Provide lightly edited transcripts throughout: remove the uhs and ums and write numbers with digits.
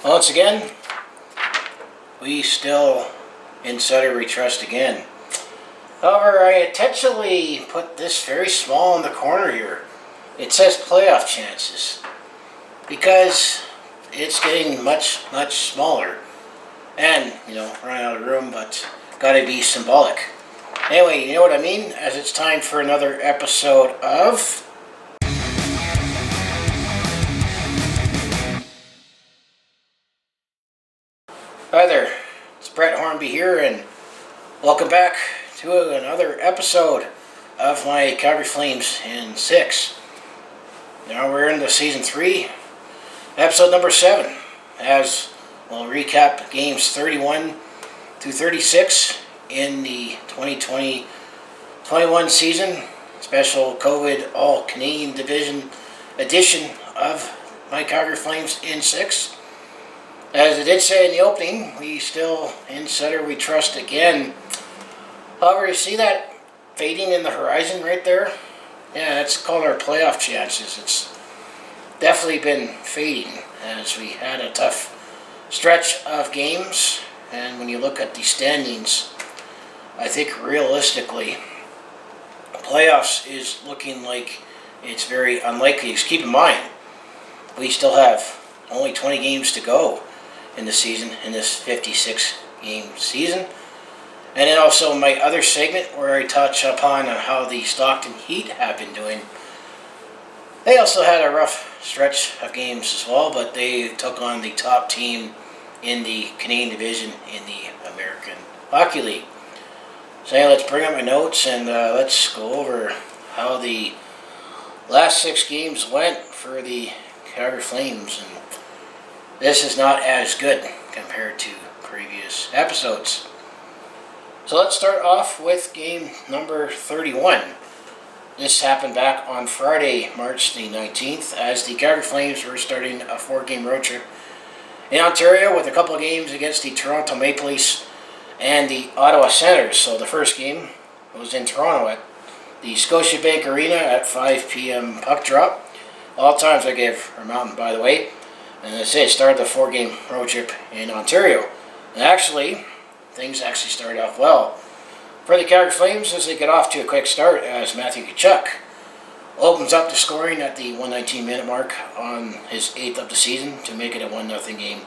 Once again, we still in Sutter we trust again. However, I intentionally put this very small in the corner here. It says playoff chances because it's getting much smaller. And, running out of room, but gotta be symbolic. Anyway, you know what I mean? As it's time for another episode of... Hi there, it's Brett Hornby here, and welcome back to another episode of my Calgary Flames in 6. Now we're into Season 3, episode number 7, as we'll recap games 31 through 36 in the 2020-21 season, special COVID All-Canadian Division edition of my Calgary Flames in 6. As I did say in the opening, we still, in Sutter, we trust again. However, you see that fading in the horizon right there? Yeah, that's called our playoff chances. It's definitely been fading as we had a tough stretch of games. And when you look at the standings, I think realistically, playoffs is looking like it's very unlikely. Just keep in mind, we still have only 20 games to go in the season, in this 56-game season. And then also my other segment where I touch upon how the Stockton Heat have been doing. They also had a rough stretch of games as well, but they took on the top team in the Canadian Division in the American Hockey League. So yeah, let's bring up my notes and let's go over how the last 6 games went for the Calgary Flames. And this is not as good compared to previous episodes. So let's start off with game number 31. This happened back on Friday, March the 19th, as the Calgary Flames were starting a 4-game road trip in Ontario with a couple of games against the Toronto Maple Leafs and the Ottawa Senators. So the first game was in Toronto at the Scotiabank Arena at 5 p.m. puck drop. All times I gave her mountain, by the way. And as I say, it started the 4-game road trip in Ontario. And actually, things actually started off well for the Calgary Flames as they get off to a quick start as Matthew Tkachuk opens up the scoring at the 119-minute mark on his 8th of the season to make it a 1-0 game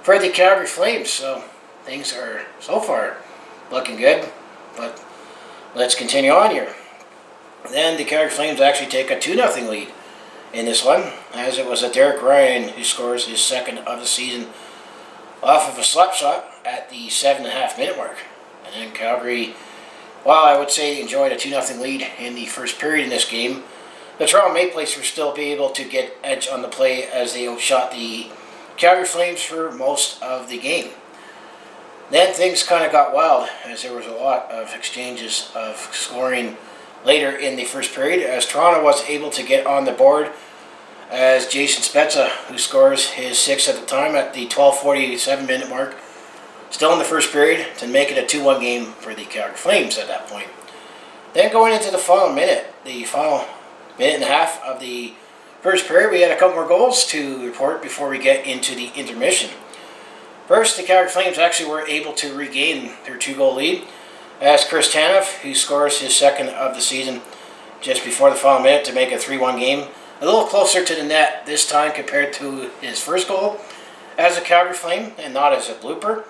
for the Calgary Flames. So things are so far looking good, but let's continue on here. Then the Calgary Flames actually take a 2-0 lead in this one, as it was a Derek Ryan who scores his 2nd of the season off of a slap shot at the 7.5-minute mark. And then Calgary, while I would say enjoyed a 2-0 lead in the first period in this game, the Toronto Maple Leafs were still be able to get edge on the play as they outshot the Calgary Flames for most of the game. Then things kind of got wild as there was a lot of exchanges of scoring later in the first period, as Toronto was able to get on the board as Jason Spezza, who scores his 6th at the time at the 12:47-minute mark, still in the first period, to make it a 2-1 game for the Calgary Flames at that point. Then going into the final minute and a half of the first period, we had a couple more goals to report before we get into the intermission. First, the Calgary Flames actually were able to regain their 2-goal lead as Chris Tanev, who scores his 2nd of the season just before the final minute to make a 3-1 game. A little closer to the net this time compared to his first goal as a Calgary Flame and not as a blooper.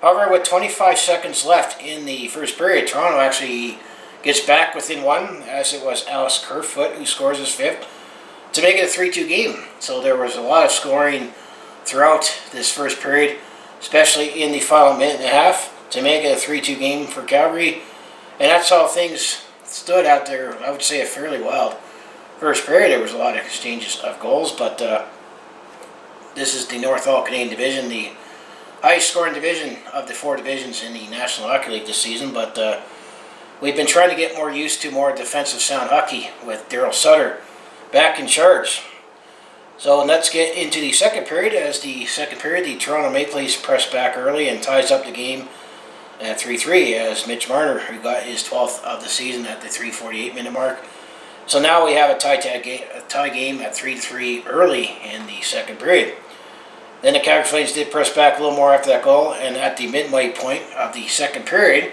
However, with 25 seconds left in the first period, Toronto actually gets back within 1, as it was Alex Kerfoot who scores his 5th to make it a 3-2 game. So there was a lot of scoring throughout this first period, especially in the final minute and a half, to make it a 3-2 game for Calgary. And that's how things stood out there. I would say a fairly wild first period. There was a lot of exchanges of goals, but this is the North All-Canadian Division, the highest scoring division of the 4 divisions in the National Hockey League this season. But we've been trying to get more used to more defensive sound hockey with Darryl Sutter back in charge. So let's get into the second period. As the second period, the Toronto Maple Leafs press back early and ties up the game at 3-3 as Mitch Marner, who got his 12th of the season at the 3:48-minute mark. So now we have a tie game at 3-3 early in the second period. Then the Calgary Flames did press back a little more after that goal, and at the midway point of the second period,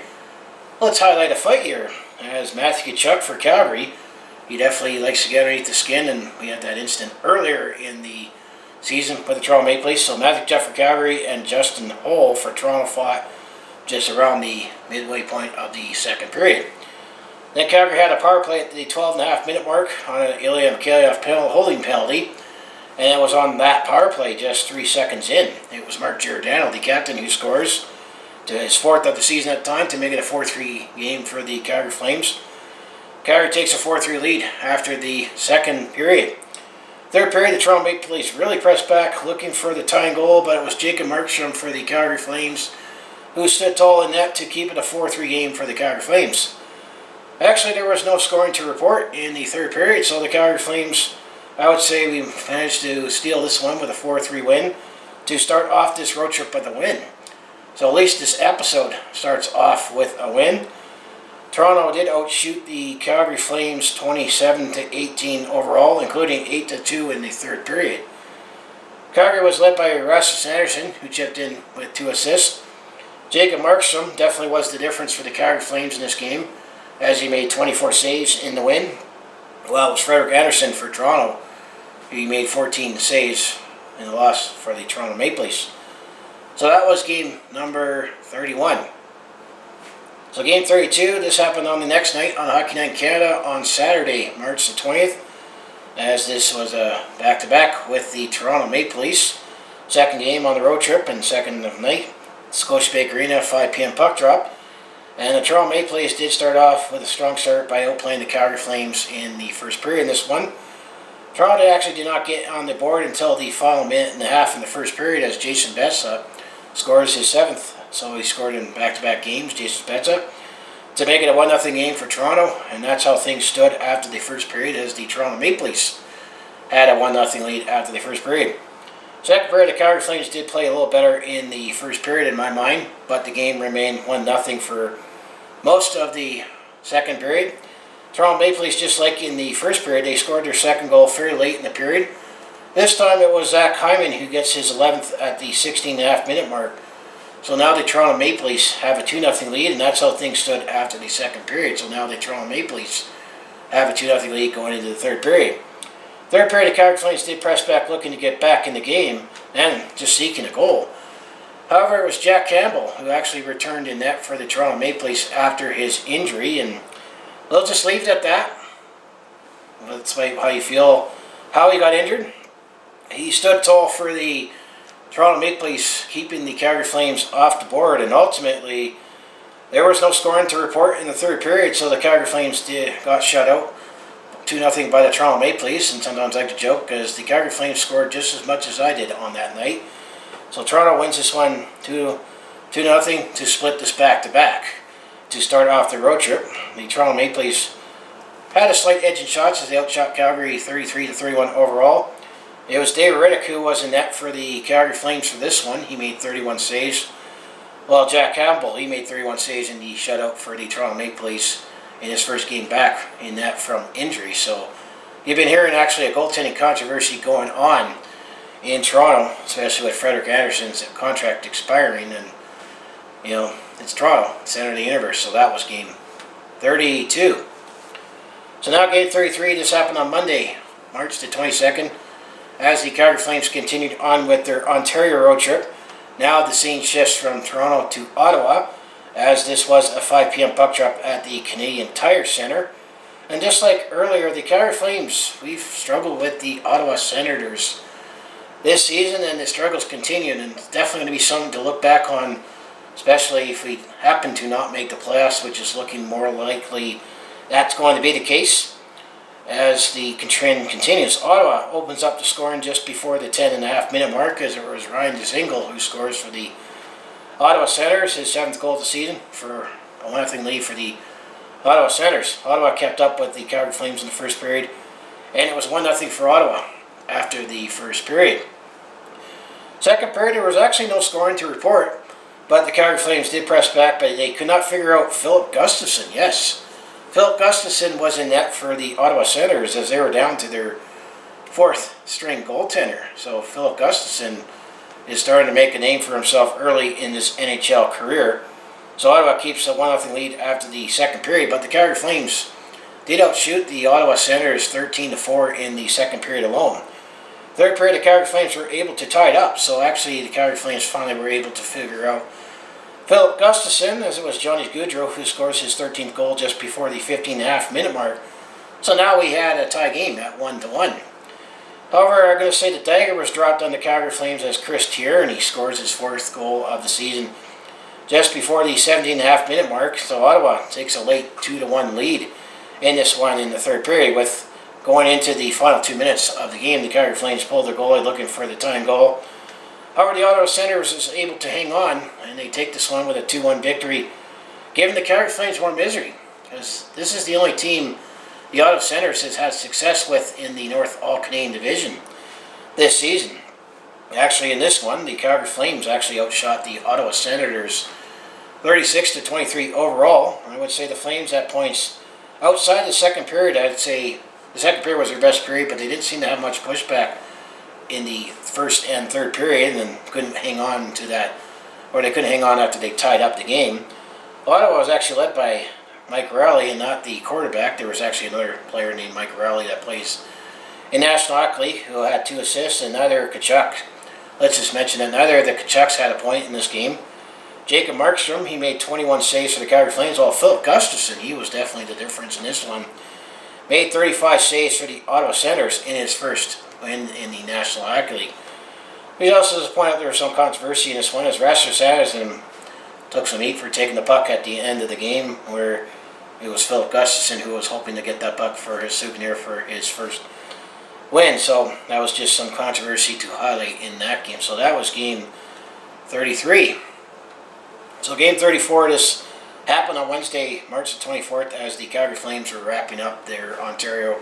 let's highlight a fight here. As Matthew Tkachuk for Calgary, he definitely likes to get underneath the skin, and we had that incident earlier in the season with the Toronto Maple Leafs. So Matthew Tkachuk for Calgary and Justin Holl for Toronto fought just around the midway point of the second period. Then Calgary had a power play at the 12.5-minute mark on an Ilya Mikheyev holding penalty. And it was on that power play just 3 seconds in. It was Mark Giordano, the captain, who scores to his 4th of the season at the time to make it a 4-3 game for the Calgary Flames. Calgary takes a 4-3 lead after the second period. Third period, the Toronto Maple Leafs really pressed back looking for the tying goal, but it was Jacob Markstrom for the Calgary Flames who stood tall in net to keep it a 4-3 game for the Calgary Flames. Actually, there was no scoring to report in the third period, so the Calgary Flames, I would say we managed to steal this one with a 4-3 win to start off this road trip with a win. So at least this episode starts off with a win. Toronto did outshoot the Calgary Flames 27-18 overall, including 8-2 in the third period. Calgary was led by Rasmus Andersson, who chipped in with 2 assists. Jacob Markstrom definitely was the difference for the Calgary Flames in this game, as he made 24 saves in the win. Well, it was Frederik Andersen for Toronto. He made 14 saves in the loss for the Toronto Maple Leafs. So that was game number 31. So game 32, this happened on the next night on Hockey Night in Canada on Saturday, March the 20th, as this was a back-to-back with the Toronto Maple Leafs. Second game on the road trip and second of the night. Scotiabank Arena, 5 p.m. puck drop. And the Toronto Maple Leafs did start off with a strong start by outplaying the Calgary Flames in the first period in this one. Toronto actually did not get on the board until the final minute and a half in the first period as Jason Spezza scores his 7th. So he scored in back-to-back games, Jason Spezza, to make it a 1-0 game for Toronto. And that's how things stood after the first period, as the Toronto Maple Leafs had a 1-0 lead after the first period. Second period, the Calgary Flames did play a little better in the first period in my mind, but the game remained 1-0 for most of the second period. Toronto Maple Leafs, just like in the first period, they scored their second goal fairly late in the period. This time it was Zach Hyman who gets his 11th at the 16.5-minute mark. So now the Toronto Maple Leafs have a 2-0 lead, and that's how things stood after the second period. So now the Toronto Maple Leafs have a 2-0 lead going into the third period. Third period, the Calgary Flames did press back looking to get back in the game and just seeking a goal. However, it was Jack Campbell who actually returned in net for the Toronto Maple Leafs after his injury, and we'll just leave it at that. That's how you feel how he got injured. He stood tall for the Toronto Maple Leafs, keeping the Calgary Flames off the board, and ultimately there was no scoring to report in the third period, so the Calgary Flames got shut out 2-0 by the Toronto Maple Leafs. And sometimes I like to joke because the Calgary Flames scored just as much as I did on that night. So Toronto wins this one 2-0 to split this back-to-back to start off the road trip. The Toronto Maple Leafs had a slight edge in shots as they outshot Calgary 33-31 overall. It was David Riddick who was in net for the Calgary Flames for this one. He made 31 saves. Well, Jack Campbell, he made 31 saves in the shutout for the Toronto Maple Leafs in his first game back in net from injury. So you've been hearing actually a goaltending controversy going on in Toronto, especially with Frederik Andersen's contract expiring. And, you know, it's Toronto, center of the universe. So that was game 32. So now game 33, this happened on Monday, March the 22nd. As the Calgary Flames continued on with their Ontario road trip. Now the scene shifts from Toronto to Ottawa, as this was a 5 p.m. puck drop at the Canadian Tire Centre. And just like earlier, the Calgary Flames, we've struggled with the Ottawa Senators this season, and the struggles continue, and it's definitely going to be something to look back on, especially if we happen to not make the playoffs, which is looking more likely that's going to be the case. As the trend continues, Ottawa opens up the scoring just before the 10.5-minute mark, as it was Ryan Dzingel who scores for the Ottawa Senators, his 7th goal of the season, for a 1-0 lead for the Ottawa Senators. Ottawa kept up with the Calgary Flames in the first period, and it was 1-0 for Ottawa after the first period. Second period, there was actually no scoring to report, but the Calgary Flames did press back, but they could not figure out Philip Gustafsson. Yes, Philip Gustafsson was in net for the Ottawa Senators as they were down to their 4th string goaltender. So Philip Gustafsson is starting to make a name for himself early in his NHL career. So Ottawa keeps a 1-0 lead after the second period, but the Calgary Flames did outshoot the Ottawa Senators 13-4 in the second period alone. Third period, the Calgary Flames were able to tie it up, so actually the Calgary Flames finally were able to figure out Philip Gustafsson, as it was Johnny Gaudreau who scores his 13th goal just before the 15.5-minute mark. So now we had a tie game at 1-1. However, I'm going to say the dagger was dropped on the Calgary Flames as Chris Tierney scores his fourth goal of the season just before the 17.5-minute mark. So Ottawa takes a late 2-1 lead in this one in the third period. With going into the final 2 minutes of the game, the Calgary Flames pulled their goalie looking for the tying goal. However, the Ottawa Senators is able to hang on, and they take this one with a 2-1 victory, giving the Calgary Flames more misery, because this is the only team the Ottawa Senators has had success with in the North All-Canadian Division this season. Actually, in this one, the Calgary Flames actually outshot the Ottawa Senators 36-23 overall. I would say the Flames at points outside the second period, I'd say the second period was their best period, but they didn't seem to have much pushback in the first and third period and couldn't hang on to that, or they couldn't hang on after they tied up the game. Ottawa was actually led by Mike Rowley and not the quarterback. There was actually another player named Mike Rowley that plays in National Hockey League who had 2 assists, and neither Tkachuk, let's just mention that neither of the Tkachuks had a point in this game. Jacob Markstrom, he made 21 saves for the Calgary Flames, while Philip Gustafsson, he was definitely the difference in this one, made 35 saves for the Ottawa Senators in his first win in the National Hockey League. We also just point out there was some controversy in this one as Rasmus Andersson took some heat for taking the puck at the end of the game, where it was Philip Gustafsson who was hoping to get that puck for his souvenir for his first win. So that was just some controversy to highlight in that game. So that was game 33. So game 34, this happened on Wednesday, March the 24th, as the Calgary Flames were wrapping up their Ontario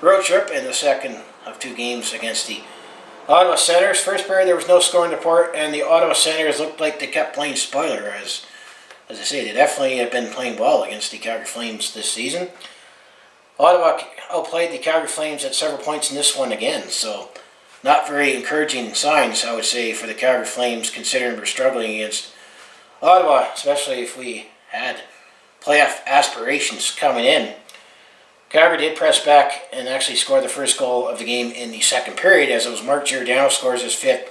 road trip in the second of 2 games against the Ottawa Senators. First period, there was no scoring report, and the Ottawa Senators looked like they kept playing spoiler. As I say, they definitely have been playing well against the Calgary Flames this season. Ottawa outplayed the Calgary Flames at several points in this one again, so not very encouraging signs, I would say, for the Calgary Flames, considering we're struggling against Ottawa, especially if we had playoff aspirations coming in. Calgary did press back and actually score the first goal of the game in the second period, as it was Mark Giordano scores his 5th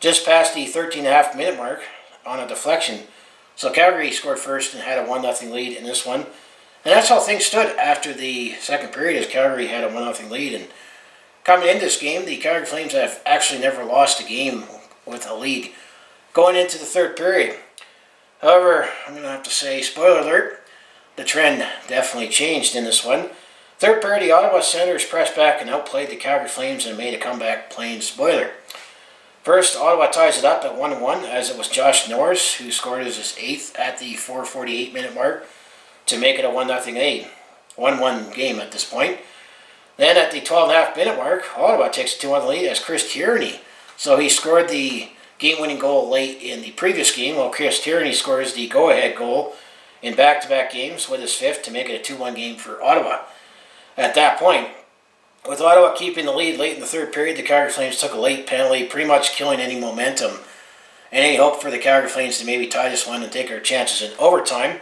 just past the 13.5-minute mark on a deflection. So Calgary scored first and had a 1-0 lead in this one. And that's how things stood after the second period, as Calgary had a 1-0 lead. And coming into this game, the Calgary Flames have actually never lost a game with a lead going into the third period. However, I'm going to have to say, spoiler alert, the trend definitely changed in this one. Third period, the Ottawa Senators pressed back and outplayed the Calgary Flames and made a comeback playing spoiler. First, Ottawa ties it up at 1-1, as it was Josh Norris who scored his 8th at the 4:48-minute mark to make it a 1-0 lead. 1-1 game at this point. Then at the 12.5-minute mark, Ottawa takes a 2-1 lead as Chris Tierney. So he scored the game-winning goal late in the previous game, while Chris Tierney scores the go-ahead goal in back-to-back games with his 5th to make it a 2-1 game for Ottawa. At that point, with Ottawa keeping the lead late in the third period, the Calgary Flames took a late penalty, pretty much killing any momentum and any hope for the Calgary Flames to maybe tie this one and take their chances in overtime.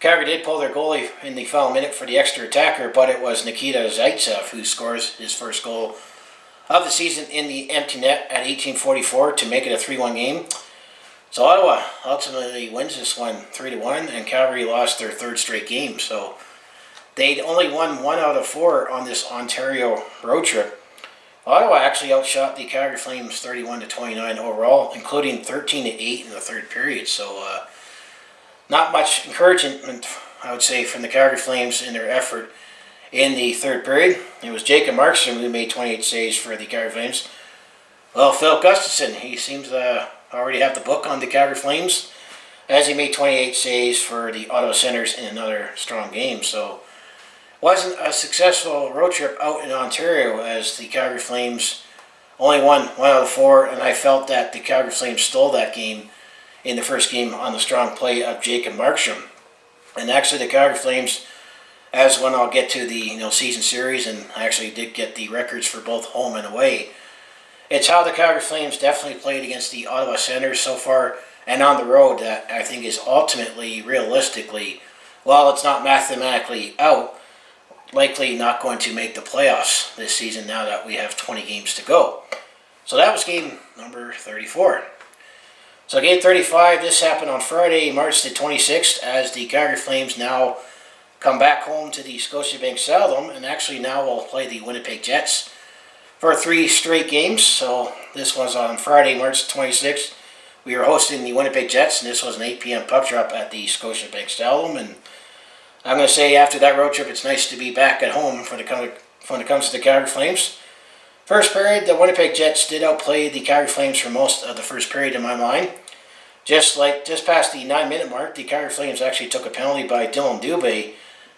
Calgary did pull their goalie in the final minute for the extra attacker, but it was Nikita Zaitsev who scores his first goal of the season in the empty net at 18:44 to make it a 3-1 game. So Ottawa ultimately wins this one 3-1, and Calgary lost their 3rd straight game. So they'd only won 1 out of 4 on this Ontario road trip. Ottawa actually outshot the Calgary Flames 31-29 overall, including 13-8 in the third period. So not much encouragement, I would say, from the Calgary Flames in their effort in the third period. It was Jacob Markstrom who made 28 saves for the Calgary Flames. Well, Phil Gustafsson, he seems to already have the book on the Calgary Flames, as he made 28 saves for the Ottawa Senators in another strong game. So it wasn't a successful road trip out in Ontario, as the Calgary Flames only won 1 out of 4, and I felt that the Calgary Flames stole that game in the first game on the strong play of Jacob Markstrom. And actually the Calgary Flames, as when I'll get to the season series, and I actually did get the records for both home and away, it's how the Calgary Flames definitely played against the Ottawa Senators so far and on the road that I think is ultimately, realistically, while it's not mathematically out, likely not going to make the playoffs this season now that we have 20 games to go. So that was game number 34. So game 35, this happened on Friday, March the 26th, as the Calgary Flames now come back home to the Scotiabank Saddledome, and actually now will play the Winnipeg Jets for 3 straight games. So this was on Friday, March 26th. We were hosting the Winnipeg Jets, and this was an 8 p.m. puck drop at the Scotiabank Saddledome. And I'm going to say after that road trip, it's nice to be back at home when it comes to the Calgary Flames. First period, the Winnipeg Jets did outplay the Calgary Flames for most of the first period in my mind. Just past the 9-minute mark, the Calgary Flames actually took a penalty by Dylan Dubé,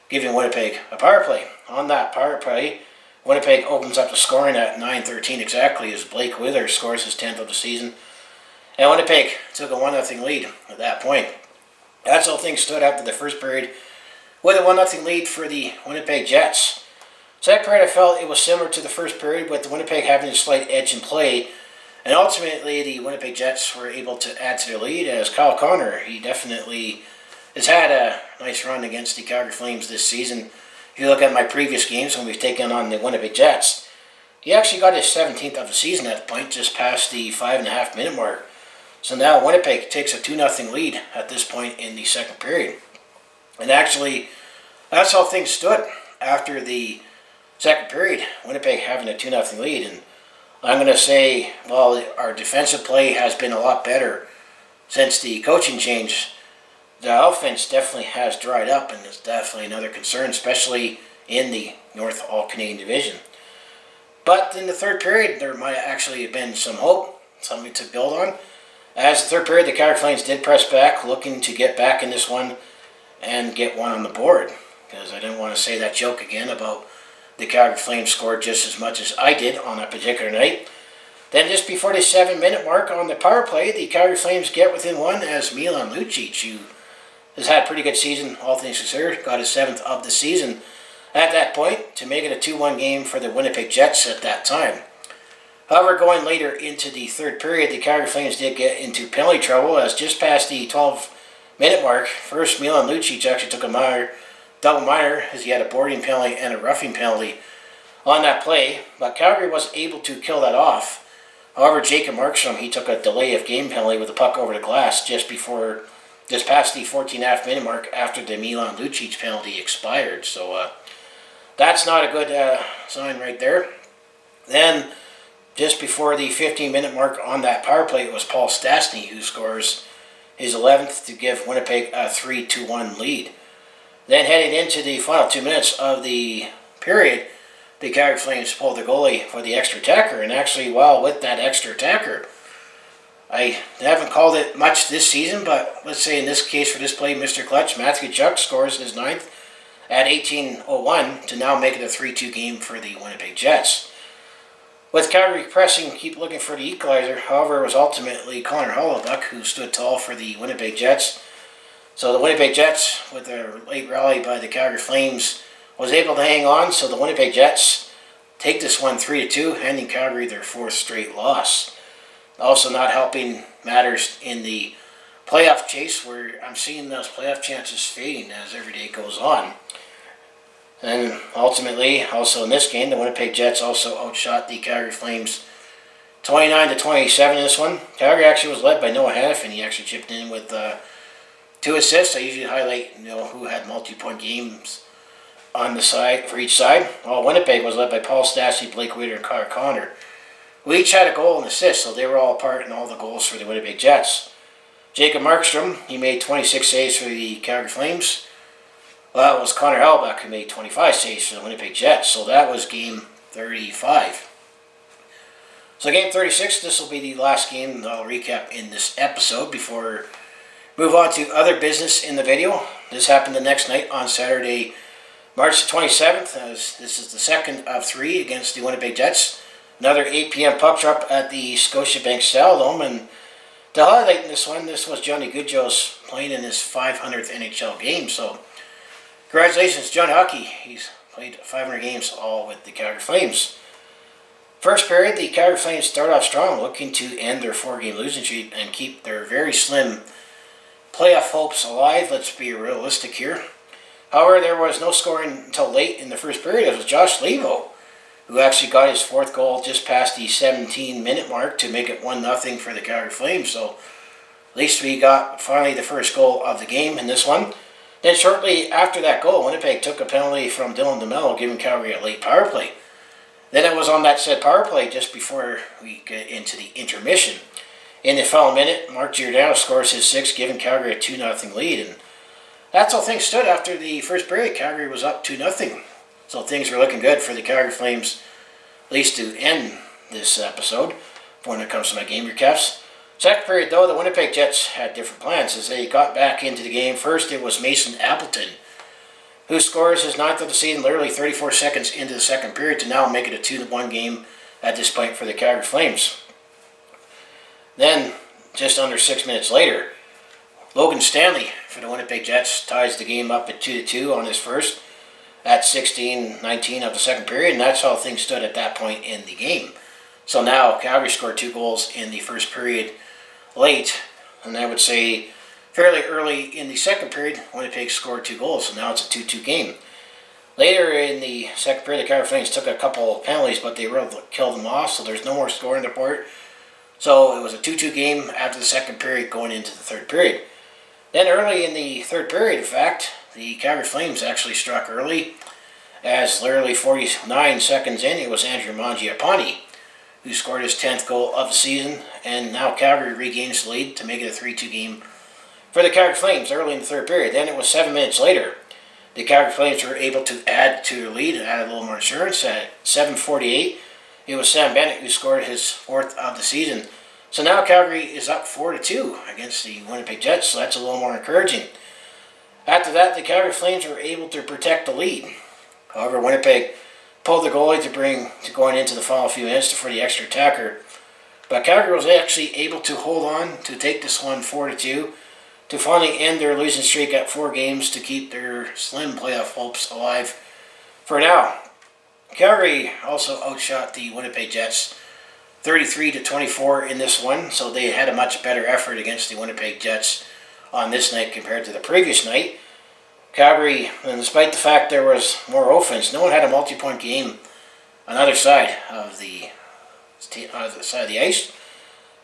giving Winnipeg a power play. On that power play, Winnipeg opens up the scoring at 9:13 exactly as Blake Withers scores his 10th of the season. And Winnipeg took a 1-0 lead at that point. That's how things stood after the first period, with a 1-0 lead for the Winnipeg Jets. Second period, I felt it was similar to the first period, with the Winnipeg having a slight edge in play. And ultimately, the Winnipeg Jets were able to add to their lead as Kyle Connor, he definitely has had a nice run against the Calgary Flames this season. If you look at my previous games when we've taken on the Winnipeg Jets, he actually got his 17th of the season at the point, just past the 5.5-minute mark. So now Winnipeg takes a 2-0 lead at this point in the second period. And actually, that's how things stood after the second period, Winnipeg having a 2-0 lead. And I'm going to say, well, our defensive play has been a lot better since the coaching change. The offense definitely has dried up, and it's definitely another concern, especially in the North All-Canadian Division. But in the third period, there might actually have been some hope, something to build on. As the third period, the Calgary Flames did press back, looking to get back in this one and get one on the board. Because I didn't want to say that joke again about the Calgary Flames scored just as much as I did on that particular night. Then just before the 7-minute mark on the power play, the Calgary Flames get within one as Milan Lucic, who has had a pretty good season, all things considered, got his 7th of the season at that point to make it a 2-1 game for the Winnipeg Jets at that time. However, going later into the third period, the Calgary Flames did get into penalty trouble as just past the 12-minute mark, first Milan Lucic actually took a double minor as he had a boarding penalty and a roughing penalty on that play, but Calgary was able to kill that off. However, Jacob Markstrom, he took a delay of game penalty with the puck over the glass just past the 14.5-minute mark after the Milan Lucic penalty expired. So that's not a good sign right there. Then, just before the 15-minute mark on that power play, it was Paul Stastny who scores his 11th to give Winnipeg a 3-1 lead. Then heading into the final 2 minutes of the period, the Calgary Flames pulled the goalie for the extra attacker. And actually, with that extra attacker, I haven't called it much this season, but let's say in this case for this play, Mr. Clutch, Matthew Tkachuk scores his 9th at 18:01 to now make it a 3-2 game for the Winnipeg Jets. With Calgary pressing, keep looking for the equalizer. However, it was ultimately Connor Hellebuyck who stood tall for the Winnipeg Jets. So the Winnipeg Jets, with a late rally by the Calgary Flames, was able to hang on. So the Winnipeg Jets take this one 3-2, handing Calgary their 4th straight loss. Also not helping matters in the playoff chase, where I'm seeing those playoff chances fading as every day goes on. And ultimately, also in this game, the Winnipeg Jets also outshot the Calgary Flames 29-27 in this one. Calgary actually was led by Noah Hannafin. He actually chipped in with 2 assists. I usually highlight who had multi-point games on the side for each side. Well, Winnipeg was led by Paul Stastny, Blake Wheeler, and Kyle Connor, who each had a goal and assist, so they were all part in all the goals for the Winnipeg Jets. Jacob Markstrom, he made 26 saves for the Calgary Flames. Well, it was Connor Hellebuyck who made 25 saves for the Winnipeg Jets, so that was game 35. So game 36, this will be the last game that I'll recap in this episode before we move on to other business in the video. This happened the next night on Saturday, March the 27th, as this is the second of 3 against the Winnipeg Jets. Another 8 p.m. puck drop at the Scotiabank Saddledome, and to highlight in this one, this was Johnny Goodjos playing in his 500th NHL game, so congratulations, Johnny Hockey. He's played 500 games all with the Calgary Flames. First period, the Calgary Flames start off strong, looking to end their 4-game losing streak and keep their very slim playoff hopes alive. Let's be realistic here. However, there was no scoring until late in the first period. It was Josh Levo who actually got his 4th goal just past the 17-minute mark to make it 1-0 for the Calgary Flames. So at least we got finally the first goal of the game in this one. Then shortly after that goal, Winnipeg took a penalty from Dylan DeMello, giving Calgary a late power play. Then it was on that said power play just before we get into the intermission. In the final minute, Mark Giordano scores his 6th, giving Calgary a 2-0 lead. And that's how things stood after the first period. Calgary was up 2-0. So things were looking good for the Calgary Flames, at least to end this episode when it comes to my game recaps. Second period, though, the Winnipeg Jets had different plans as they got back into the game. First, it was Mason Appleton, who scores his 9th of the season literally 34 seconds into the second period to now make it a 2-1 game at this point for the Calgary Flames. Then, just under 6 minutes later, Logan Stanley for the Winnipeg Jets ties the game up at 2-2 on his first at 16:19 of the second period, and that's how things stood at that point in the game. So now Calgary scored 2 goals in the first period late, and I would say fairly early in the second period, Winnipeg scored 2 goals, so now it's a 2-2 game. Later in the second period, the Calgary Flames took a couple penalties, but they were able to kill them off, so there's no more scoring report. So it was a 2-2 game after the second period going into the third period. Then early in the third period, in fact, the Calgary Flames actually struck early, as literally 49 seconds in, it was Andrew Mangiapane who scored his 10th goal of the season, and now Calgary regains the lead to make it a 3-2 game for the Calgary Flames early in the third period. Then it was 7 minutes later, the Calgary Flames were able to add to their lead and add a little more insurance. At 7:48, it was Sam Bennett who scored his 4th of the season. So now Calgary is up 4-2 against the Winnipeg Jets, so that's a little more encouraging. After that, the Calgary Flames were able to protect the lead. However, Winnipeg pulled the goalie to going into the final few minutes for the extra attacker. But Calgary was actually able to hold on to take this one 4-2 to finally end their losing streak at 4 games to keep their slim playoff hopes alive for now. Calgary also outshot the Winnipeg Jets 33-24 in this one, so they had a much better effort against the Winnipeg Jets on this night compared to the previous night. Calgary, and despite the fact there was more offense, no one had a multi-point game on either side of the ice.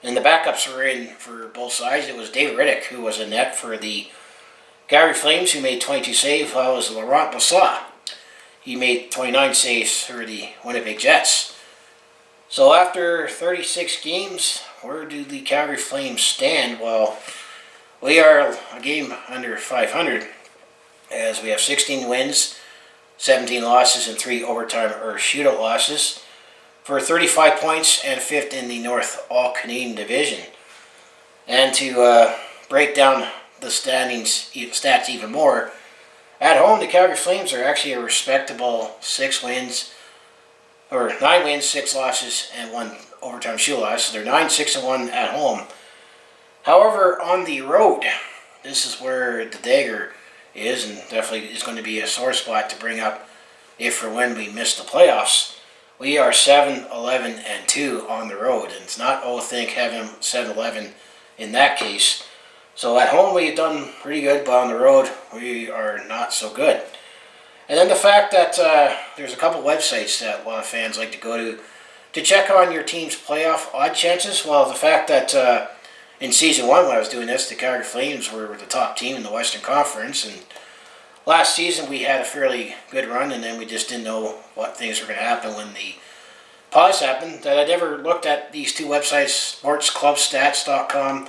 And the backups were in for both sides. It was David Riddick who was in net for the Calgary Flames, who made 22 saves, while it was Laurent Bossat. He made 29 saves for the Winnipeg Jets. So after 36 games, where do the Calgary Flames stand? Well, we are a game under 500, as we have 16 wins, 17 losses, and 3 overtime or shootout losses, for 35 points and 5th in the North All-Canadian Division. And to break down the stats even more, at home the Calgary Flames are actually a respectable 9 wins, 6 losses, and 1 overtime shootout loss. So they're 9-6-1 at home. However, on the road, this is where the dagger is, and definitely is going to be a sore spot to bring up if or when we miss the playoffs. We are 7-11-2 on the road, and it's not, oh, thank heaven, 7-11 in that case. So at home we've done pretty good, but on the road we are not so good. And then the fact that there's a couple websites that a lot of fans like to go to check on your team's playoff odd chances. Well, the fact that in Season 1 when I was doing this, the Calgary Flames were the top team in the Western Conference, and last season we had a fairly good run, and then we just didn't know what things were going to happen when the pause happened. That I never looked at these two websites, sportsclubstats.com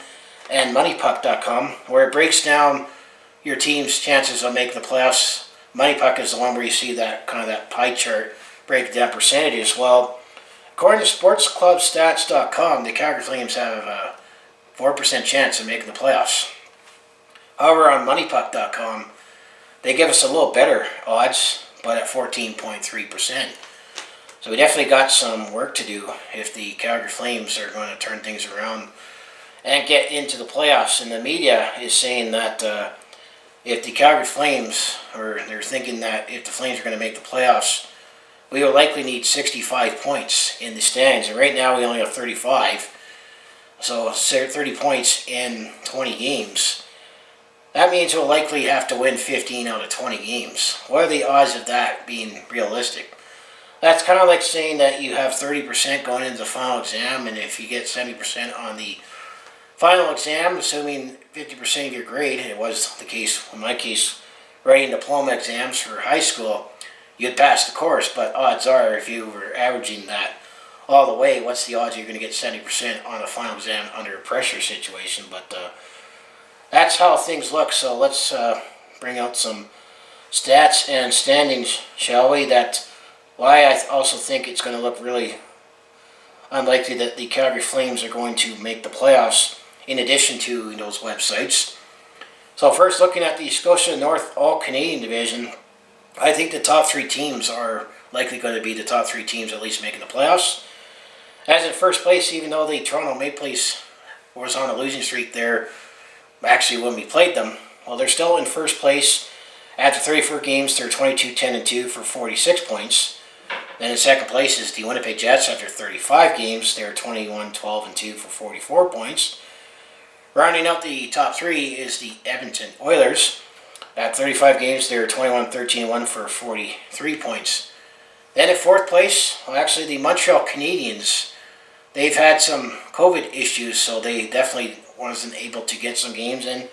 and moneypuck.com, where it breaks down your team's chances of making the playoffs. MoneyPuck is the one where you see that kind of that pie chart break down percentages. Well, according to sportsclubstats.com, the Calgary Flames have a 4% chance of making the playoffs. However, on moneypuck.com, they give us a little better odds, but at 14.3%. So we definitely got some work to do if the Calgary Flames are going to turn things around and get into the playoffs. And the media is saying that if the Calgary Flames, or they're thinking that if the Flames are going to make the playoffs, we will likely need 65 points in the standings. And right now we only have 35. So 30 points in 20 games. That means we'll likely have to win 15 out of 20 games. What are the odds of that being realistic? That's kind of like saying that you have 30% going into the final exam, and if you get 70% on the final exam, assuming 50% of your grade, it was the case, in my case, writing diploma exams for high school, you'd pass the course. But odds are, if you were averaging that all the way, what's the odds you're going to get 70% on a final exam under a pressure situation? But that's how things look. So let's bring out some stats and standings, shall we? That why I also think it's going to look really unlikely that the Calgary Flames are going to make the playoffs in addition to those websites. So first, looking at the Scotia North All-Canadian Division, I think the top 3 teams are likely going to be the top 3 teams at least making the playoffs. As in first place, even though the Toronto Maple Leafs was on a losing streak there, actually when we played them, well, they're still in first place. After 34 games, they're 22-10-2 for 46 points. Then in second place is the Winnipeg Jets. After 35 games, they're 21-12-2 for 44 points. Rounding out the top 3 is the Edmonton Oilers. At 35 games, they're 21-13-1 for 43 points. Then in fourth place, well, actually the Montreal Canadiens. They've had some COVID issues, so they definitely wasn't able to get some games in.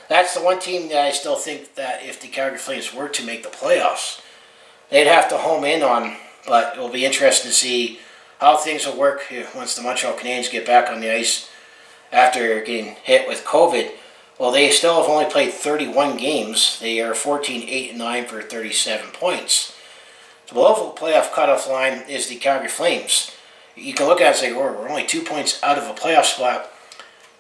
That's the one team that I still think that if the Calgary Flames were to make the playoffs, they'd have to home in on. But it will be interesting to see how things will work once the Montreal Canadiens get back on the ice after getting hit with COVID. Well, they still have only played 31 games. They are 14-8-9 for 37 points. So below the playoff cutoff line is the Calgary Flames. You can look at it and say, oh, we're only 2 points out of a playoff spot.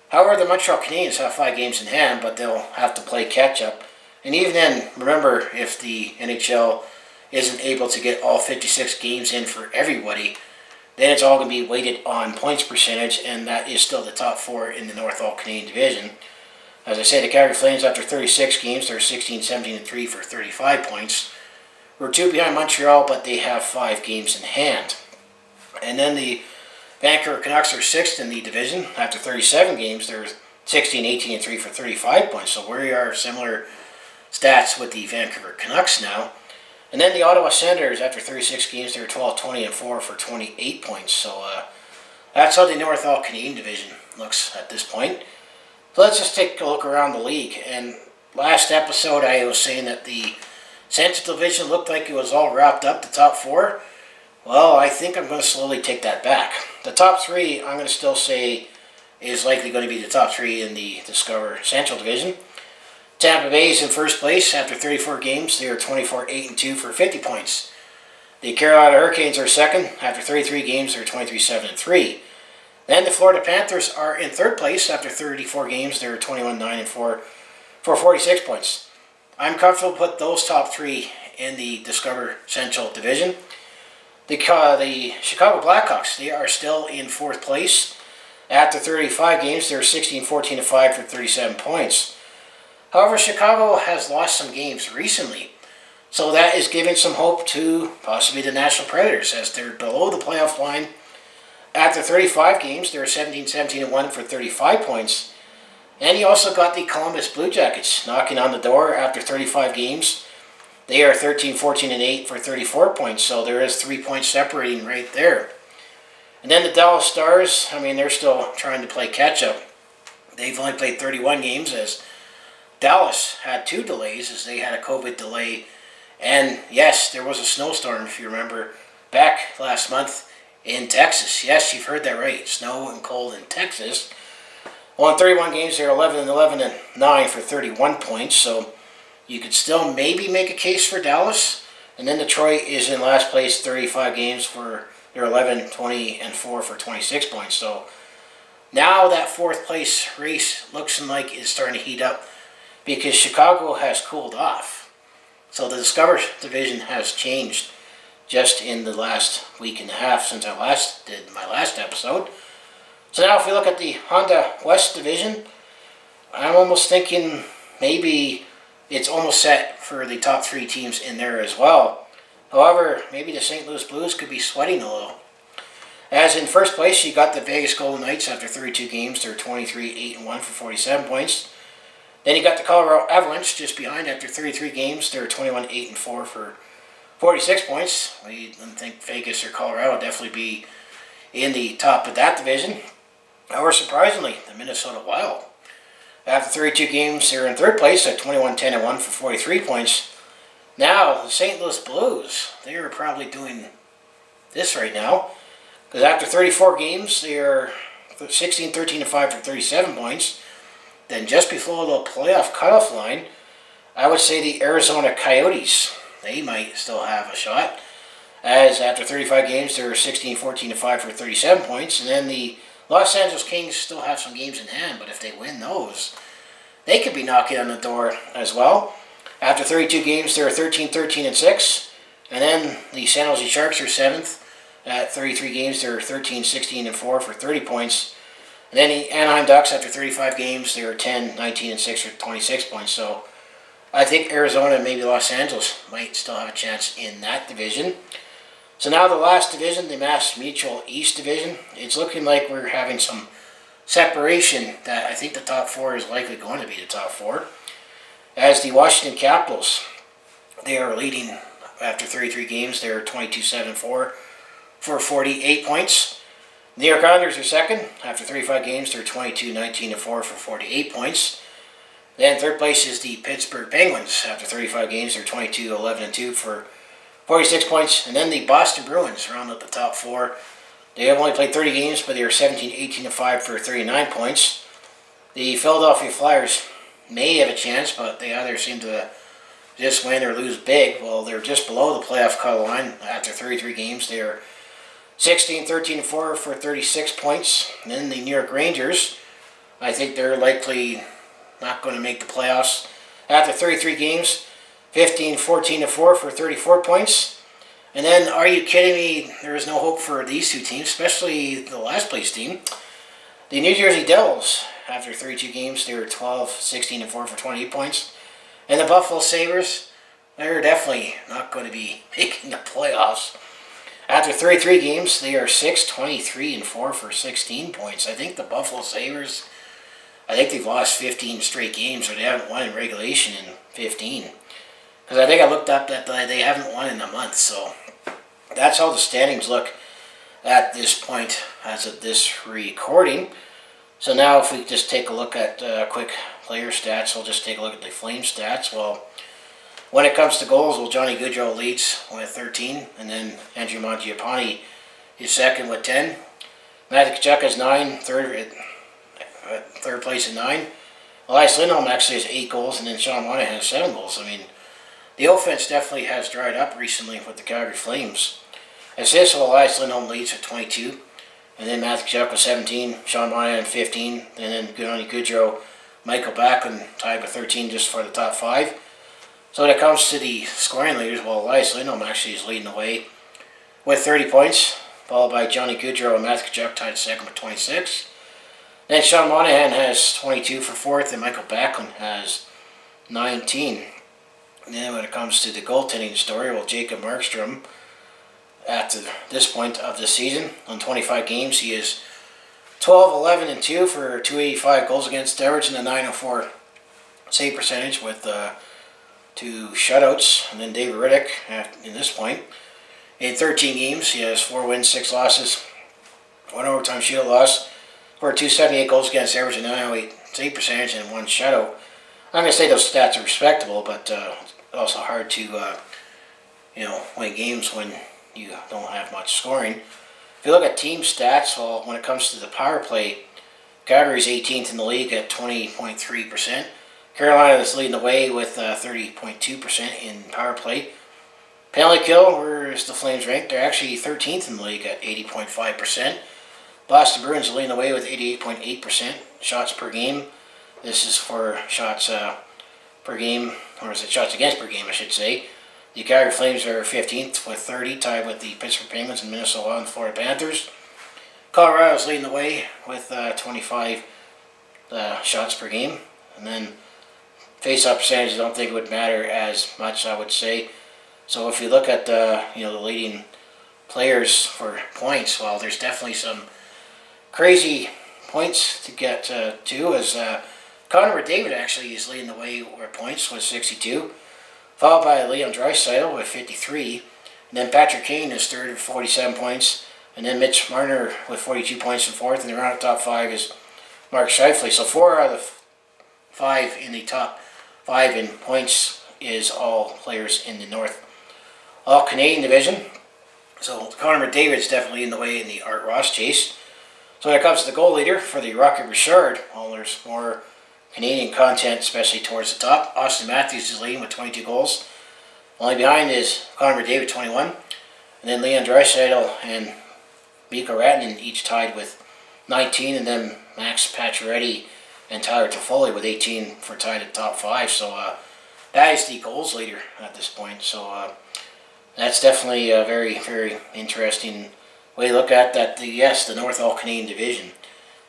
However, the Montreal Canadiens have 5 games in hand, but they'll have to play catch-up. And even then, remember, if the NHL isn't able to get all 56 games in for everybody, then it's all going to be weighted on points percentage, and that is still the top 4 in the North All-Canadian Division. As I said, the Calgary Flames, after 36 games, they're 16-17-3 for 35 points. We're 2 behind Montreal, but they have 5 games in hand. And then the Vancouver Canucks are 6th in the division. After 37 games, they're 16-18-3 for 35 points. So we are similar stats with the Vancouver Canucks now. And then the Ottawa Senators, after 36 games, they're 12-20-4 for 28 points. So that's how the North All-Canadian Division looks at this point. So let's just take a look around the league. And last episode, I was saying that the Central Division looked like it was all wrapped up, the top 4. Well, I think I'm going to slowly take that back. The top 3, I'm going to still say, is likely going to be the top 3 in the Discover Central Division. Tampa Bay is in first place. After 34 games, they are 24-8-2 for 50 points. The Carolina Hurricanes are second. After 33 games, they're 23-7-3. Then the Florida Panthers are in third place. After 34 games, they're 21-9-4 for 46 points. I'm comfortable to put those top 3 in the Discover Central Division. The Chicago Blackhawks, they are still in fourth place. After 35 games, they're 16-14-5 for 37 points. However, Chicago has lost some games recently, so that is giving some hope to possibly the National Predators, as they're below the playoff line. After 35 games, they're 17-17-1 for 35 points. And you also got the Columbus Blue Jackets knocking on the door after 35 games. They are 13-14-8 for 34 points, so there is 3 points separating right there. And then the Dallas Stars, I mean, they're still trying to play catch-up. They've only played 31 games, as Dallas had 2 delays, as they had a COVID delay. And yes, there was a snowstorm, if you remember, back last month in Texas. Yes, you've heard that right. Snow and cold in Texas. Well, in 31 games, they're 11-11-9 for 31 points, so you could still maybe make a case for Dallas. And then Detroit is in last place, 35 games for they're 11-20-4 for 26 points. So now that fourth place race looks like it's starting to heat up because Chicago has cooled off. So the Discover Division has changed just in the last week and a half since I last did my last episode. So now if we look at the Honda West Division, I'm almost thinking maybe it's almost set for the top 3 teams in there as well. However, maybe the St. Louis Blues could be sweating a little. As in first place, you got the Vegas Golden Knights after 32 games. They're 23-8-1 for 47 points. Then you got the Colorado Avalanche just behind after 33 games. They're 21-8-4 for 46 points. We didn't think Vegas or Colorado would definitely be in the top of that division. However, surprisingly, the Minnesota Wild, after 32 games, they're in third place at 21-10-1 for 43 points. Now, the St. Louis Blues, they are probably doing this right now. Because after 34 games, they are 16-13-5 for 37 points. Then just below the playoff cutoff line, I would say the Arizona Coyotes, they might still have a shot. As after 35 games, they're 16-14-5 for 37 points. And then the Los Angeles Kings still have some games in hand, but if they win those, they could be knocking on the door as well. After 32 games, they're 13-13-6. And then the San Jose Sharks are 7th. At 33 games, they're 13-16-4 for 30 points. And then the Anaheim Ducks, after 35 games, they were 10-19-6 for 26 points. So I think Arizona and maybe Los Angeles might still have a chance in that division. So now the last division, the Mass Mutual East Division, it's looking like we're having some separation that I think the top four is likely going to be the top four. As the Washington Capitals, they are leading after 33 games. They're 22-7-4 for 48 points. New York Islanders are second. After 35 games, they're 22-19-4 for 48 points. Then third place is the Pittsburgh Penguins. After 35 games, they're 22-11-2 for 46 points. And then the Boston Bruins round up the top four. They have only played 30 games, but they are 17-18-5 for 39 points. The Philadelphia Flyers may have a chance, but they either seem to just win or lose big. Well, they're just below the playoff cut line. After 33 games, they are 16-13-4 for 36 points. And then the New York Rangers, I think they're likely not going to make the playoffs. After 33 games, 15-14-4 for 34 points. And then, are you kidding me? There is no hope for these two teams, especially the last place team. The New Jersey Devils, after 32 games, they were 12-16-4 for 28 points. And the Buffalo Sabres, they're definitely not going to be making the playoffs. After 33 games, they are 6-23-4 for 16 points. I think the Buffalo Sabres, I think they've lost 15 straight games, or they haven't won in regulation in 15. Because I think I looked up that they haven't won in a month. So that's how the standings look at this point as of this recording. So now if we just take a look at quick player stats, we'll just take a look at the Flame stats. Well, when it comes to goals, well, Johnny Gaudreau leads with 13, and then Andrew Mangiapane is second with 10. Matthew Tkachuk has 9, third place at 9. Elias Lindholm actually has 8 goals, and then Sean Monahan has 7 goals. I mean, the offense definitely has dried up recently with the Calgary Flames. Assists, well, Elias Lindholm leads with 22, and then Matthew Tkachuk with 17, Sean Monahan 15, and then Johnny Gaudreau, Michael Backlund tied with 13 just for the top 5. So when it comes to the scoring leaders, well, Elias Lindholm actually is leading the way with 30 points, followed by Johnny Gaudreau and Matthew Tkachuk tied second with 26. Then Sean Monahan has 22 for fourth, and Michael Backlund has 19. And then when it comes to the goaltending story, well, Jacob Markstrom, at this point of the season, on 25 games, he is 12-11-2 for 285 goals against average and a 904 save percentage with 2 shutouts. And then David Riddick, in this point, in 13 games, he has 4 wins, 6 losses, 1 overtime shootout loss for 278 goals against average and 908 save percentage and 1 shutout. I'm going to say those stats are respectable, but also hard to win games when you don't have much scoring. If you look at team stats, well, when it comes to the power play, Calgary's 18th in the league at 20.3%. Carolina is leading the way with 30.2% in power play. Penalty kill, where is the Flames ranked? They're actually 13th in the league at 80.5%. Boston Bruins are leading the way with 88.8% shots per game. This is for shots per game, or is it shots against per game, I should say. The Calgary Flames are 15th with 30, tied with the Pittsburgh Penguins and Minnesota and Florida Panthers. Colorado is leading the way with 25 shots per game. And then face-off percentage, I don't think it would matter as much, I would say. So if you look at the leading players for points, well, there's definitely some crazy points to get to. As Connor McDavid actually is leading the way with points with 62, followed by Leon Draisaitl with 53, and then Patrick Kane is third with 47 points, and then Mitch Marner with 42 points in fourth, and the round of top five is Mark Scheifele. So 4 out of 5 in the top 5 in points is all players in the North All Canadian division. So Connor McDavid is definitely in the way in the Art Ross chase. So when it comes to the goal leader for the Rocket Richard, well, there's more Canadian content, especially towards the top. Austin Matthews is leading with 22 goals. Only behind is Connor McDavid, 21. And then Leon Draisaitl and Mikko Rantanen each tied with 19. And then Max Pacioretty and Tyler Toffoli with 18 for tied at top 5. So that is the goals leader at this point. So that's definitely a very, very interesting way to look at that. The North All Canadian division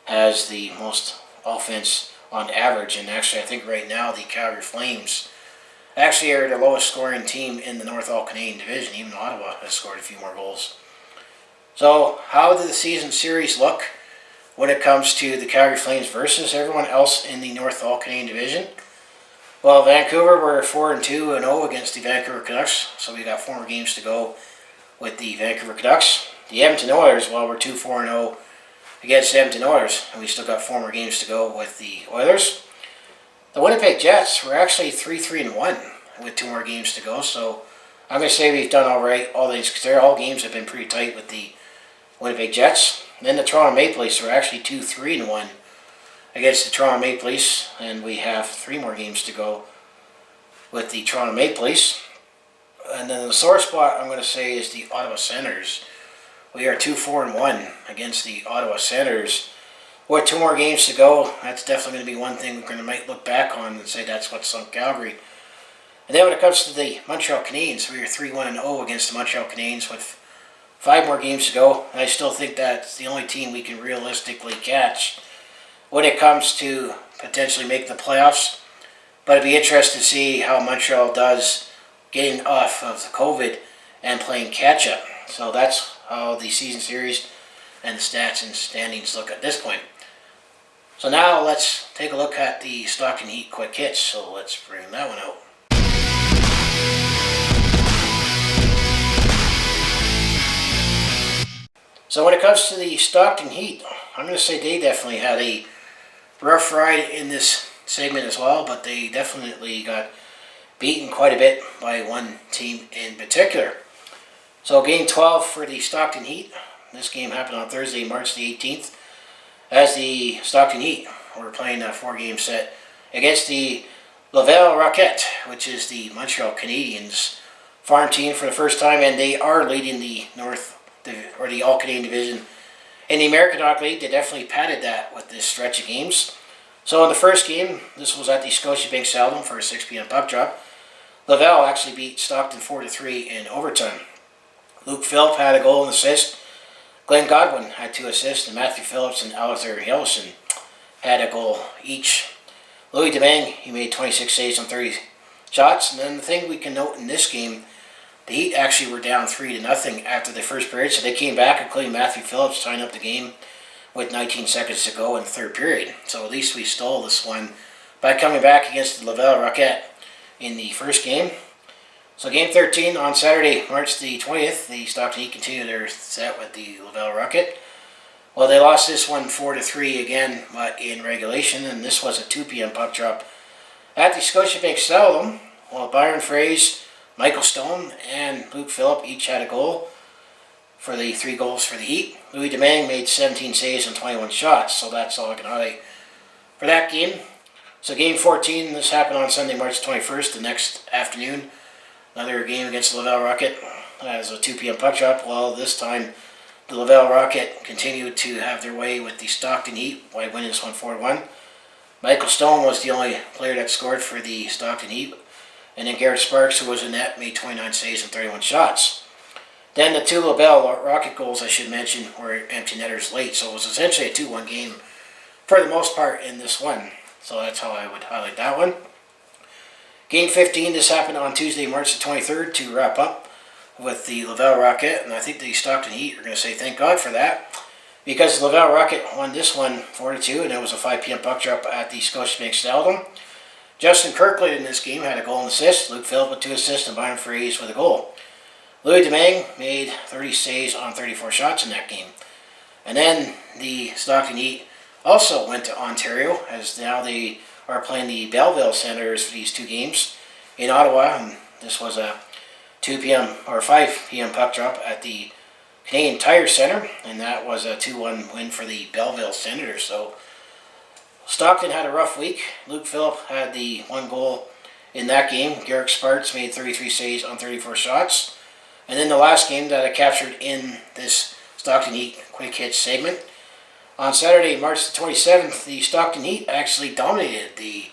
has the most offense on average, and actually I think right now the Calgary Flames actually are the lowest scoring team in the North All Canadian division. Even Ottawa has scored a few more goals. So how did the season series look when it comes to the Calgary Flames versus everyone else in the North All Canadian division? Well, Vancouver were 4-2-0 against the Vancouver Canucks, so we got 4 more games to go with the Vancouver Canucks. The Edmonton Oilers, well, we're 2-4-0 against the Edmonton Oilers, and we still got 4 more games to go with the Oilers. The Winnipeg Jets were actually 3-3-1 with 2 more games to go, so I'm going to say we've done all right. All these, because all games have been pretty tight with the Winnipeg Jets. And then the Toronto Maple Leafs were actually 2-3-1 against the Toronto Maple Leafs, and we have 3 more games to go with the Toronto Maple Leafs. And then the sore spot I'm going to say is the Ottawa Senators. We are 2-4-1 against the Ottawa Senators. With 2 more games to go, that's definitely going to be one thing we're going to might look back on and say that's what sunk Calgary. And then when it comes to the Montreal Canadiens, we are 3-1-0 against the Montreal Canadiens with 5 more games to go. And I still think that's the only team we can realistically catch when it comes to potentially make the playoffs. But it'd be interesting to see how Montreal does getting off of the COVID and playing catch-up. So that's how the season series and the stats and standings look at this point. So now let's take a look at the Stockton Heat quick hits. So let's bring that one out. So when it comes to the Stockton Heat, I'm going to say they definitely had a rough ride in this segment as well, but they definitely got beaten quite a bit by one team in particular. So game 12 for the Stockton Heat. This game happened on Thursday, March the 18th, as the Stockton Heat were playing a 4-game set against the Laval Rocket, which is the Montreal Canadiens farm team for the first time, and they are leading the the All Canadian division. In the American Hockey League, they definitely padded that with this stretch of games. So in the first game, this was at the Scotiabank Saddledome for a 6 p.m. puck drop. Laval actually beat Stockton 4-3 in overtime. Luke Philp had a goal and assist. Glenn Godwin had 2 assists, and Matthew Phillips and Arthur Yellowson had a goal each. Louis Domingue, he made 26 saves on 30 shots. And then the thing we can note in this game, the Heat actually were down 3-0 after the first period, so they came back, including Matthew Phillips tying up the game with 19 seconds to go in the third period. So at least we stole this one by coming back against the Laval Rocket in the first game. So game 13 on Saturday, March the 20th, the Stockton Heat continued their set with the Laval Rocket. Well, they lost this one 4-3 again, but in regulation, and this was a 2 p.m. puck drop at the Scotiabank Saddledome. Well, Byron Fraze, Michael Stone, and Luke Phillip each had a goal for the 3 goals for the Heat. Louis Domingue made 17 saves and 21 shots, so that's all I can highlight for that game. So game 14, this happened on Sunday, March 21st, the next afternoon. Another game against the Laval Rocket as a 2 p.m. puck drop. Well, this time the Laval Rocket continued to have their way with the Stockton Heat by winning this one 4-1. Michael Stone was the only player that scored for the Stockton Heat. And then Garrett Sparks, who was in net, made 29 saves and 31 shots. Then the 2 Laval Rocket goals, I should mention, were empty netters late. So it was essentially a 2-1 game for the most part in this one. So that's how I would highlight that one. Game 15, this happened on Tuesday, March the 23rd to wrap up with the Laval Rocket, and I think the Stockton Heat are going to say thank God for that, because the Laval Rocket won this one 4-2, and it was a 5 p.m. puck drop at the Scotiabank Stadium. Justin Kirkland in this game had a goal and assist, Luke Phillips with 2 assists, and Byron Freeze with a goal. Louis Domingue made 30 saves on 34 shots in that game. And then the Stockton Heat also went to Ontario, as now they are playing the Belleville Senators for these 2 games in Ottawa, and this was a 2 p.m. or 5 p.m. puck drop at the Canadian Tire Centre, and that was a 2-1 win for the Belleville Senators. So Stockton had a rough week. Luke Phillips had the 1 goal in that game. Garrick Sparks made 33 saves on 34 shots. And then the last game that I captured in this Stockton Heat quick hit segment, on Saturday, March the 27th, the Stockton Heat actually dominated the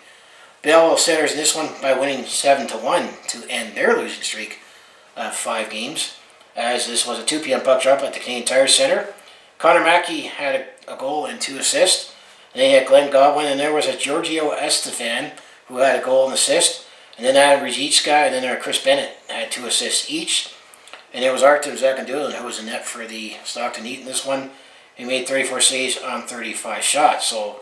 Belleville Senators in this one by winning 7-1 to end their losing streak of 5 games, as this was a 2 p.m. puck drop at the Canadian Tire Centre. Connor Mackey had a goal and 2 assists. And they had Glenn Godwin, and there was a Giorgio Estefan who had a goal and assist. And then I had Rijitska, and then Chris Bennett had 2 assists each. And it was Artem Zakandulin who was in net for the Stockton Heat in this one. He made 34 saves on 35 shots. So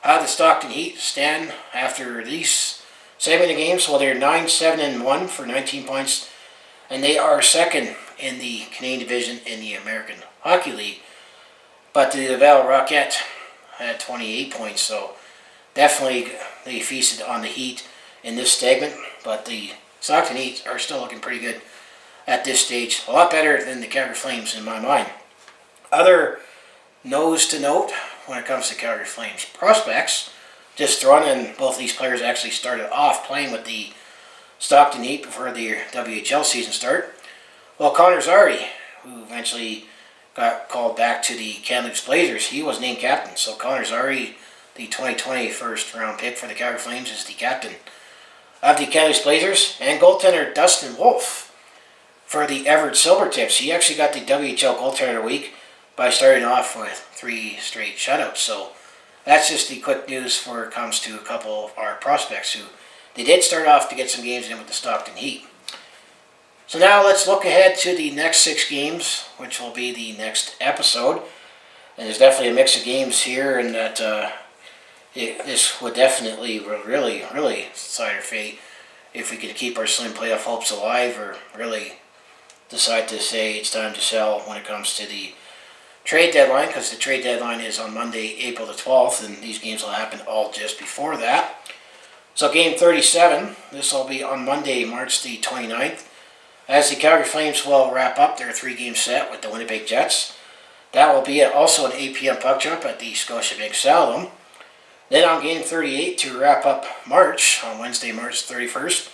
how the Stockton Heat stand after these 7 games? Well, they're 9-7-1 for 19 points. And they are second in the Canadian division in the American Hockey League. But the Laval Rocket had 28 points, so definitely they feasted on the Heat in this segment. But the Stockton Heat are still looking pretty good at this stage. A lot better than the Calgary Flames in my mind. Other no's to note when it comes to Calgary Flames prospects, just throwing in, both of these players actually started off playing with the Stockton Heat before their WHL season start. Well, Connor Zary, who eventually got called back to the Kamloops Blazers, he was named captain. So Connor Zary, the 2020 first round pick for the Calgary Flames, is the captain of the Kamloops Blazers. And goaltender Dustin Wolf for the Everett Silvertips, he actually got the WHL goaltender of the week by starting off with 3 straight shutouts. So that's just the quick news when it comes to a couple of our prospects who they did start off to get some games in with the Stockton Heat. So now let's look ahead to the next 6 games, which will be the next episode. And there's definitely a mix of games here, and that this would definitely really decide our fate if we could keep our slim playoff hopes alive, or really decide to say it's time to sell when it comes to the trade deadline, because the trade deadline is on Monday, April the 12th, and these games will happen all just before that. So game 37, this will be on Monday, March the 29th, as the Calgary Flames will wrap up their 3-game set with the Winnipeg Jets. That will be also an 8 p.m. puck drop at the Scotiabank Stadium. Then on game 38, to wrap up March, on Wednesday, March 31st,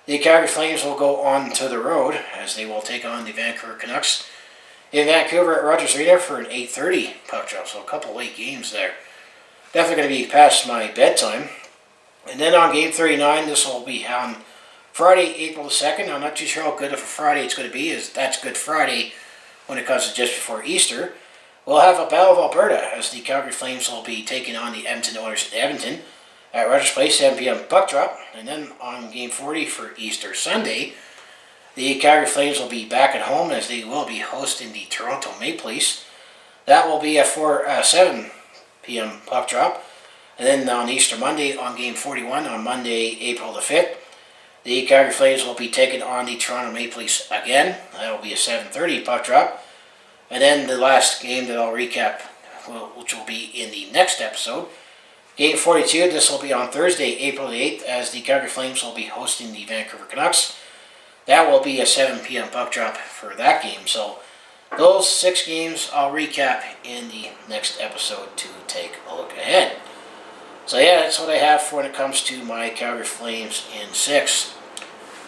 the Calgary Flames will go on to the road as they will take on the Vancouver Canucks in Vancouver at Rogers Arena for an 8:30 puck drop. So a couple late games there. Definitely going to be past my bedtime. And then on game 39, this will be on Friday, April the 2nd. I'm not too sure how good of a Friday it's going to be, as that's Good Friday when it comes to just before Easter. We'll have a Battle of Alberta as the Calgary Flames will be taking on the Edmonton Oilers in Edmonton at Rogers Place, 7 p.m. puck drop. And then on game 40 for Easter Sunday, the Calgary Flames will be back at home as they will be hosting the Toronto Maple Leafs. That will be at 7 p.m. puck drop. And then on Easter Monday, on game 41, on Monday, April the 5th, the Calgary Flames will be taking on the Toronto Maple Leafs again. That will be a 7:30 puck drop. And then the last game that I'll recap, which will be in the next episode, game 42, this will be on Thursday, April the 8th, as the Calgary Flames will be hosting the Vancouver Canucks. That will be a 7 p.m. puck drop for that game. So those 6 games I'll recap in the next episode to take a look ahead. So yeah, that's what I have for when it comes to my Calgary Flames in 6.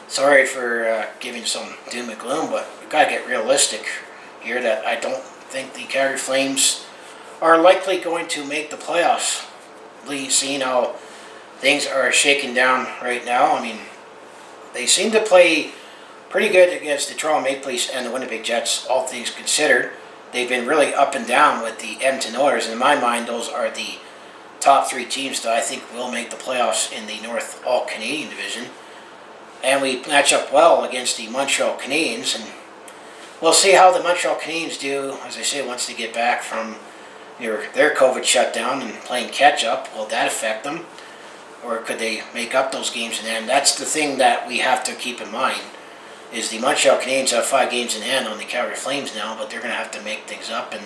Sorry for giving some doom and gloom, but we've got to get realistic here that I don't think the Calgary Flames are likely going to make the playoffs. Seeing how things are shaking down right now, I mean, they seem to play pretty good against the Toronto Maple Leafs and the Winnipeg Jets, all things considered. They've been really up and down with the Edmonton Oilers, and in my mind, those are the top 3 teams that I think will make the playoffs in the North All-Canadian division. And we match up well against the Montreal Canadiens, and we'll see how the Montreal Canadiens do, as I say, once they get back from their COVID shutdown and playing catch-up. Will that affect them? Or could they make up those games in hand? That's the thing that we have to keep in mind, is the Montreal Canadiens have 5 games in hand on the Calgary Flames now, but they're going to have to make things up. And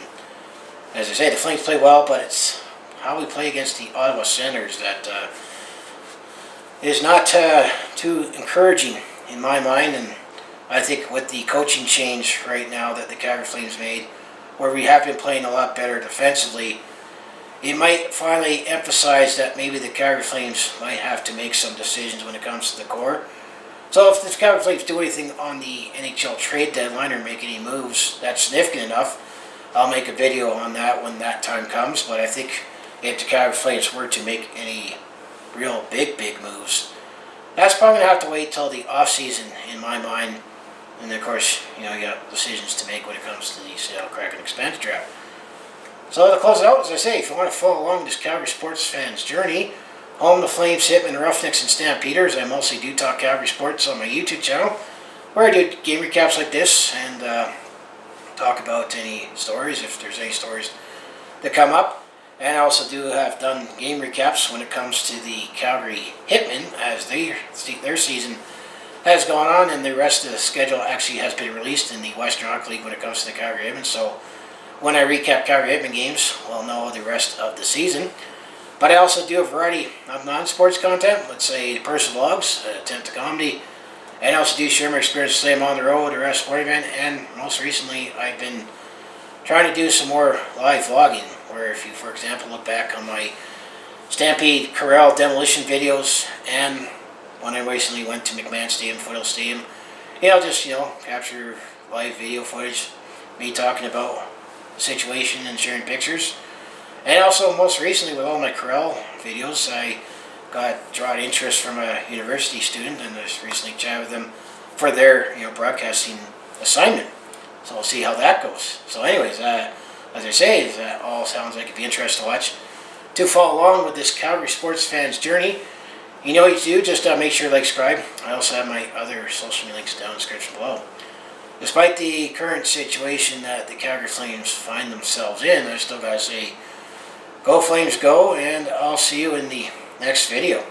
as I say, the Flames play well, but it's how we play against the Ottawa Senators that is not too encouraging in my mind. And I think with the coaching change right now that the Calgary Flames made, where we have been playing a lot better defensively, it might finally emphasize that maybe the Calgary Flames might have to make some decisions when it comes to the core. So if the Calgary Flames do anything on the NHL trade deadline or make any moves that's significant enough, I'll make a video on that when that time comes. But I think if the Calgary Flames were to make any real big moves, that's probably going to have to wait till the off-season in my mind. And of course, you got decisions to make when it comes to the Seattle Kraken expansion draft. So to close it out, as I say, if you want to follow along this Calgary sports fan's journey, home to Flames, Hitmen, Roughnecks, and Stampeders, I mostly do talk Calgary sports on my YouTube channel, where I do game recaps like this and talk about any stories, if there's any stories that come up. And I also do have done game recaps when it comes to the Calgary Hitmen, as their season has gone on, and the rest of the schedule actually has been released in the Western Hockey League when it comes to the Calgary Hitmen. So when I recap Calgary Hitmen games, we'll know the rest of the season. But I also do a variety of non-sports content, let's say personal vlogs, attempt to comedy, and I also do share my experience slam on the road or at a sporting event. And most recently, I've been trying to do some more live vlogging, where if you, for example, look back on my Stampede Corral demolition videos, and when I recently went to McMahon Stadium, Foothill Stadium, just, capture live video footage, me talking about the situation and sharing pictures. And also, most recently, with all my Corral videos, I drawn interest from a university student, and I just recently chatted with them for their, broadcasting assignment. So we'll see how that goes. So anyways, as I say, that all sounds like it'd be interesting to watch. To follow along with this Calgary sports fan's journey, you know what you do, just make sure to subscribe. I also have my other social media links down in the description below. Despite the current situation that the Calgary Flames find themselves in, I still gotta say, go Flames go, and I'll see you in the next video.